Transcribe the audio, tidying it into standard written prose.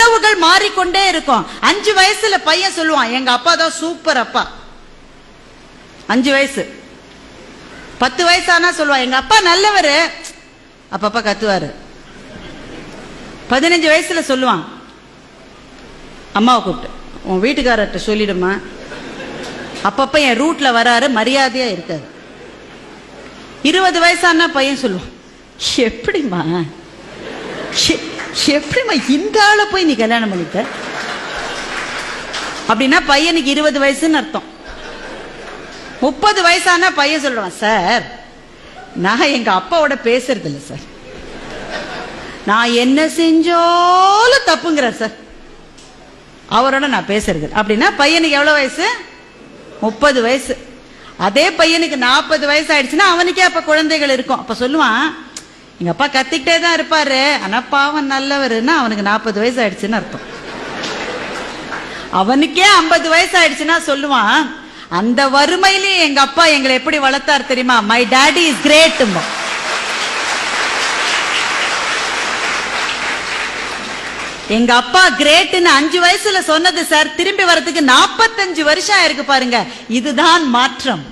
உறவுகள் மாறிக்கொண்டே இருக்கும். 5 வயசுல பையன் சொல்லுவான், எங்க அப்பா தான் சூப்பர் அப்பா. 5 வயசு. 10 வயசானா சொல்லுவான், எங்க அப்பா நல்லவரு. அப்பா கத்துவாரு. 15 வயசுல சொல்லுவான், அம்மாவை கூப்பிட்டு, உன் வீட்டுக்காரர்கிட்ட சொல்லிடுமா, அப்பப்ப என் ரூட்ல வராரு, மரியாதையா இருக்காரு. 20 வயசானா பையன் சொல்லுவான், எப்படிமா இந்த ஆளை போய் நீ கல்யாணம் பண்ணிட்ட? அப்படின்னா பையனுக்கு 20 வயசுன்னு அர்த்தம். 30 வயசானா பையன் சொல்றான், சார் நான் எங்க அப்பாவோட பேசுறது இல்லை சார், நான் என்ன செஞ்சாலும் தப்புங்கிறார் சார், அவரோட நான் பேசுறது. அப்படின்னா பையனுக்கு எவ்வளவு வயசு? 30 வயசு. அதே பையனுக்கு 40 வயசு ஆயிடுச்சுன்னா அவனுக்கே அப்ப குழந்தைகள் இருக்கும். அப்ப சொல்லுவான், எங்க அப்பா கத்திக்கிட்டே தான் இருப்பாரு, ஆனா பாவம் நல்லவருன்னா அவனுக்கு 40 வயசு ஆயிடுச்சுன்னு அர்த்தம். அவனுக்கே 50 வயசு ஆயிடுச்சுன்னா சொல்லுவான், அந்த வறுமையிலேயே எங்க அப்பா எங்களை எப்படி வளர்த்தார் தெரியுமா, மை டாடி இஸ் கிரேட். எங்க அப்பா கிரேட்னு 5 வயசுல சொன்னது சார், திரும்பி வரதுக்கு 45 வருஷம் ஆயிருக்கு பாருங்க. இதுதான் மாற்றம்.